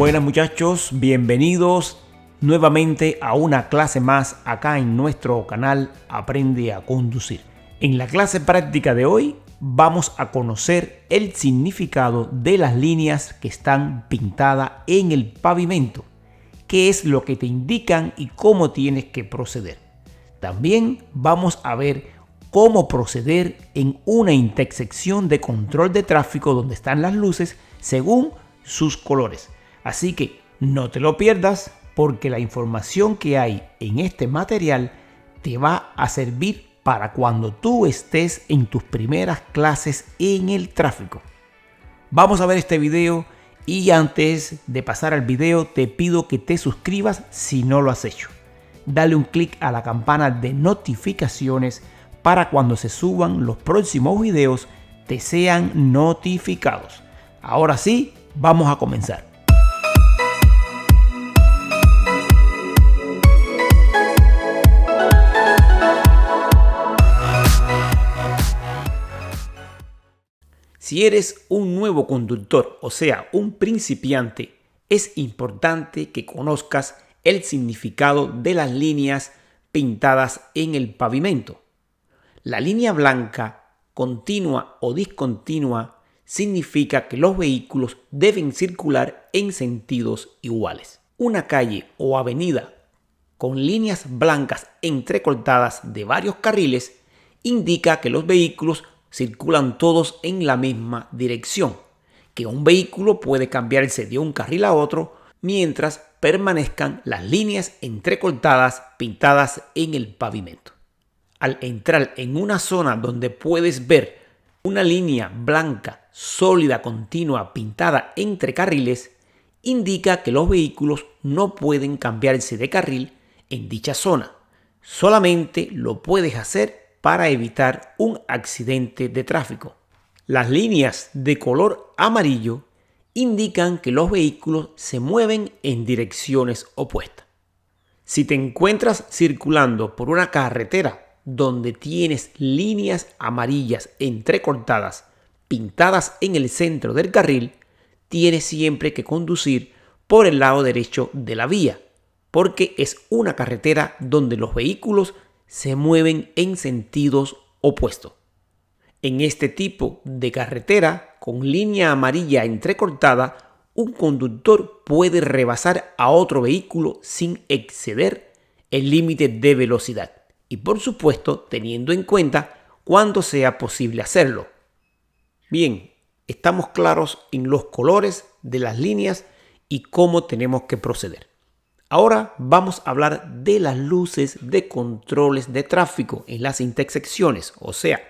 Buenas muchachos, bienvenidos nuevamente a una clase más acá en nuestro canal Aprende a Conducir. En la clase práctica de hoy vamos a conocer el significado de las líneas que están pintadas en el pavimento, qué es lo que te indican y cómo tienes que proceder. También vamos a ver cómo proceder en una intersección de control de tráfico donde están las luces según sus colores. Así que no te lo pierdas porque la información que hay en este material te va a servir para cuando tú estés en tus primeras clases en el tráfico. Vamos a ver este video y antes de pasar al video te pido que te suscribas si no lo has hecho. Dale un clic a la campana de notificaciones para cuando se suban los próximos videos te sean notificados. Ahora sí, vamos a comenzar. Si eres un nuevo conductor, o sea, un principiante, es importante que conozcas el significado de las líneas pintadas en el pavimento. La línea blanca, continua o discontinua, significa que los vehículos deben circular en sentidos iguales. Una calle o avenida con líneas blancas entrecortadas de varios carriles indica que los vehículos circulan todos en la misma dirección, que un vehículo puede cambiarse de un carril a otro mientras permanezcan las líneas entrecortadas pintadas en el pavimento. Al entrar en una zona donde puedes ver una línea blanca sólida continua pintada entre carriles, indica que los vehículos no pueden cambiarse de carril en dicha zona. Solamente lo puedes hacer para evitar un accidente de tráfico. Las líneas de color amarillo indican que los vehículos se mueven en direcciones opuestas. Si te encuentras circulando por una carretera donde tienes líneas amarillas entrecortadas pintadas en el centro del carril, tienes siempre que conducir por el lado derecho de la vía, porque es una carretera donde los vehículos se mueven en sentidos opuestos. En este tipo de carretera con línea amarilla entrecortada, un conductor puede rebasar a otro vehículo sin exceder el límite de velocidad y, por supuesto, teniendo en cuenta cuándo sea posible hacerlo. Bien, estamos claros en los colores de las líneas y cómo tenemos que proceder. Ahora vamos a hablar de las luces de controles de tráfico en las intersecciones, o sea,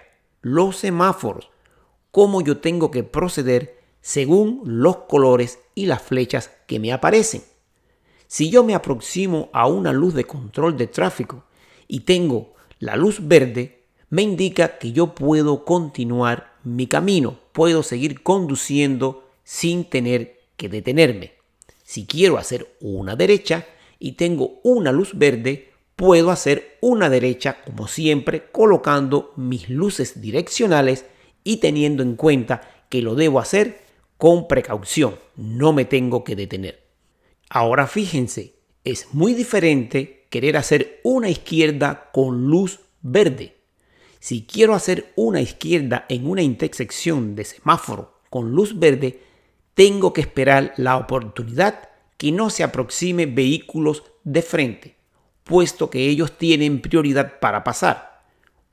los semáforos, cómo yo tengo que proceder según los colores y las flechas que me aparecen. Si yo me aproximo a una luz de control de tráfico y tengo la luz verde, me indica que yo puedo continuar mi camino, puedo seguir conduciendo sin tener que detenerme. Si quiero hacer una derecha y tengo una luz verde, puedo hacer una derecha como siempre colocando mis luces direccionales y teniendo en cuenta que lo debo hacer con precaución, no me tengo que detener. Ahora fíjense, es muy diferente querer hacer una izquierda con luz verde. Si quiero hacer una izquierda en una intersección de semáforo con luz verde, tengo que esperar la oportunidad que no se aproxime vehículos de frente, puesto que ellos tienen prioridad para pasar.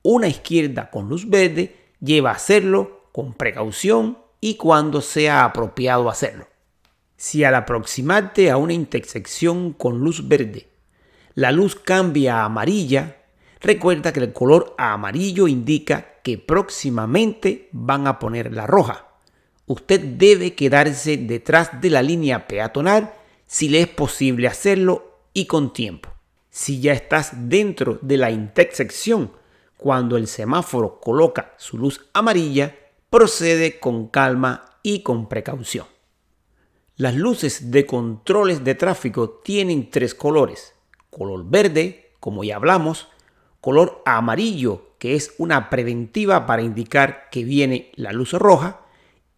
Una izquierda con luz verde lleva a hacerlo con precaución y cuando sea apropiado hacerlo. Si al aproximarte a una intersección con luz verde, la luz cambia a amarilla, recuerda que el color amarillo indica que próximamente van a poner la roja. Usted debe quedarse detrás de la línea peatonal si le es posible hacerlo y con tiempo. Si ya estás dentro de la intersección, cuando el semáforo coloca su luz amarilla, procede con calma y con precaución. Las luces de controles de tráfico tienen tres colores: color verde, como ya hablamos, color amarillo, que es una preventiva para indicar que viene la luz roja,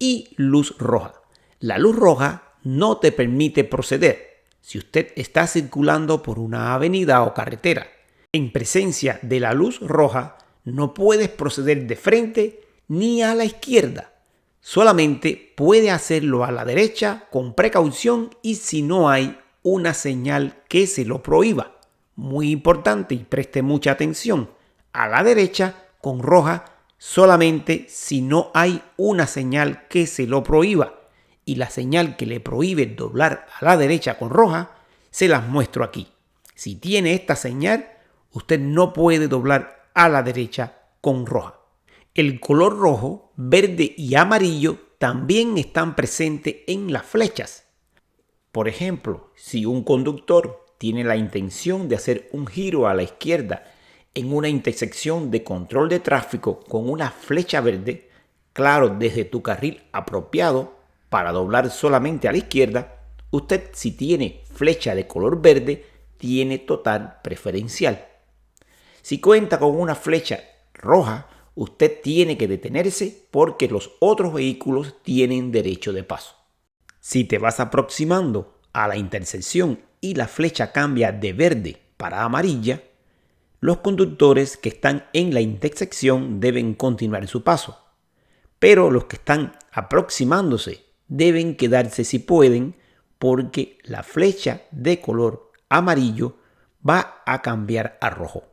y luz roja. La luz roja no te permite proceder si usted está circulando por una avenida o carretera. En presencia de la luz roja, no puedes proceder de frente ni a la izquierda. Solamente puede hacerlo a la derecha con precaución y si no hay una señal que se lo prohíba. Muy importante y preste mucha atención. A la derecha con roja solamente si no hay una señal que se lo prohíba. Y la señal que le prohíbe doblar a la derecha con roja se las muestro aquí. Si tiene esta señal, usted no puede doblar a la derecha con roja. El color rojo, verde y amarillo también están presentes en las flechas. Por ejemplo, si un conductor tiene la intención de hacer un giro a la izquierda en una intersección de control de tráfico con una flecha verde, claro, desde tu carril apropiado para doblar solamente a la izquierda, usted si tiene flecha de color verde, tiene total preferencial. Si cuenta con una flecha roja, usted tiene que detenerse porque los otros vehículos tienen derecho de paso. Si te vas aproximando a la intersección y la flecha cambia de verde para amarilla, los conductores que están en la intersección deben continuar su paso, pero los que están aproximándose deben quedarse si pueden porque la flecha de color amarillo va a cambiar a rojo.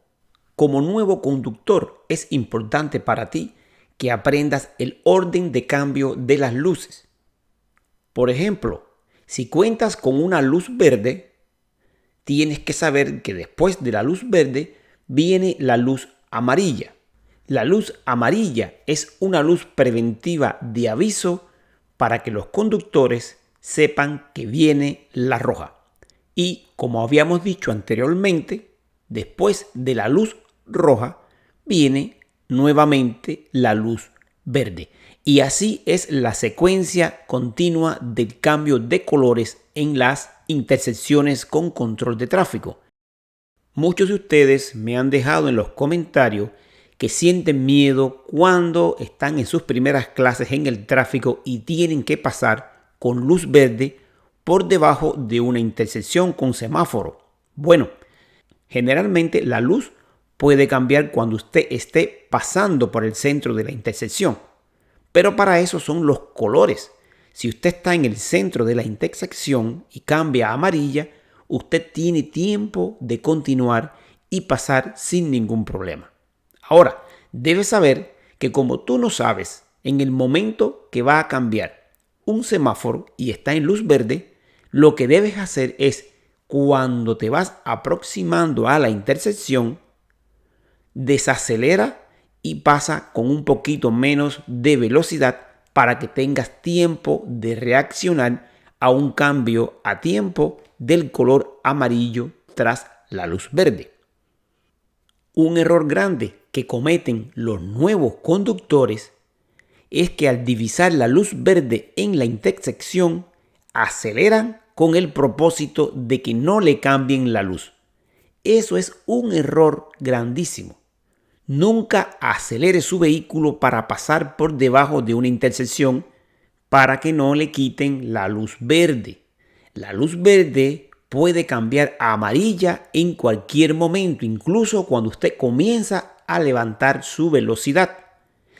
Como nuevo conductor es importante para ti que aprendas el orden de cambio de las luces. Por ejemplo, si cuentas con una luz verde, tienes que saber que después de la luz verde viene la luz amarilla. La luz amarilla es una luz preventiva de aviso para que los conductores sepan que viene la roja. Y como habíamos dicho anteriormente, después de la luz roja viene nuevamente la luz verde. Y así es la secuencia continua del cambio de colores en las intersecciones con control de tráfico. Muchos de ustedes me han dejado en los comentarios que sienten miedo cuando están en sus primeras clases en el tráfico y tienen que pasar con luz verde por debajo de una intersección con semáforo. Bueno, generalmente la luz puede cambiar cuando usted esté pasando por el centro de la intersección, pero para eso son los colores. Si usted está en el centro de la intersección y cambia a amarilla, usted tiene tiempo de continuar y pasar sin ningún problema. Ahora, debes saber que como tú no sabes en el momento que va a cambiar un semáforo y está en luz verde, lo que debes hacer es, cuando te vas aproximando a la intersección, desacelera y pasa con un poquito menos de velocidad para que tengas tiempo de reaccionar a un cambio a tiempo del color amarillo tras la luz verde. Un error grande que cometen los nuevos conductores es que al divisar la luz verde en la intersección aceleran con el propósito de que no le cambien la luz. Eso es un error grandísimo. Nunca acelere su vehículo para pasar por debajo de una intersección para que no le quiten la luz verde. La luz verde puede cambiar a amarilla en cualquier momento, incluso cuando usted comienza a levantar su velocidad.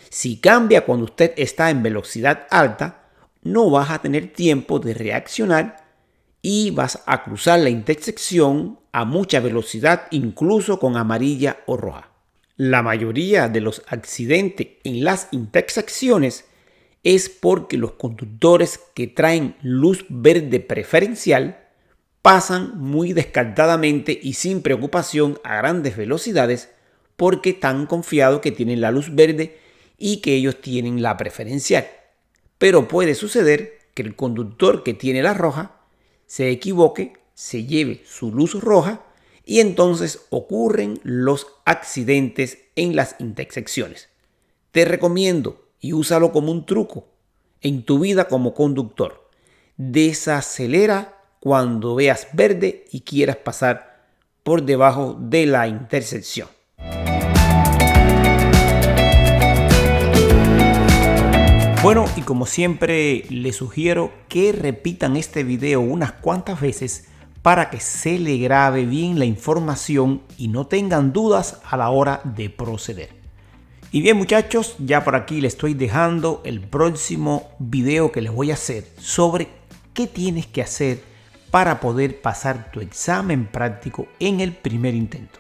Si cambia cuando usted está en velocidad alta, no vas a tener tiempo de reaccionar y vas a cruzar la intersección a mucha velocidad, incluso con amarilla o roja. La mayoría de los accidentes en las intersecciones es porque los conductores que traen luz verde preferencial pasan muy descartadamente y sin preocupación a grandes velocidades porque están confiados que tienen la luz verde y que ellos tienen la preferencial. Pero puede suceder que el conductor que tiene la roja se equivoque, se lleve su luz roja y entonces ocurren los accidentes en las intersecciones. Te recomiendo y úsalo como un truco en tu vida como conductor. Desacelera cuando veas verde y quieras pasar por debajo de la intersección. Bueno, y como siempre les sugiero que repitan este video unas cuantas veces para que se le grabe bien la información y no tengan dudas a la hora de proceder. Y bien muchachos, ya por aquí les estoy dejando el próximo video que les voy a hacer sobre qué tienes que hacer para poder pasar tu examen práctico en el primer intento.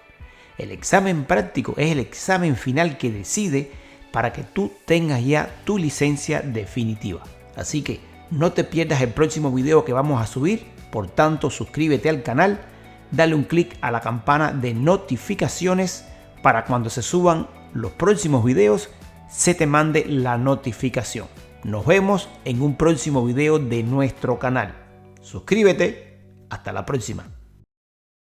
El examen práctico es el examen final que decide para que tú tengas ya tu licencia definitiva. Así que no te pierdas el próximo video que vamos a subir. Por tanto, suscríbete al canal, dale un clic a la campana de notificaciones para cuando se suban los próximos videos se te mande la notificación. Nos vemos en un próximo video de nuestro canal. Suscríbete. Hasta la próxima.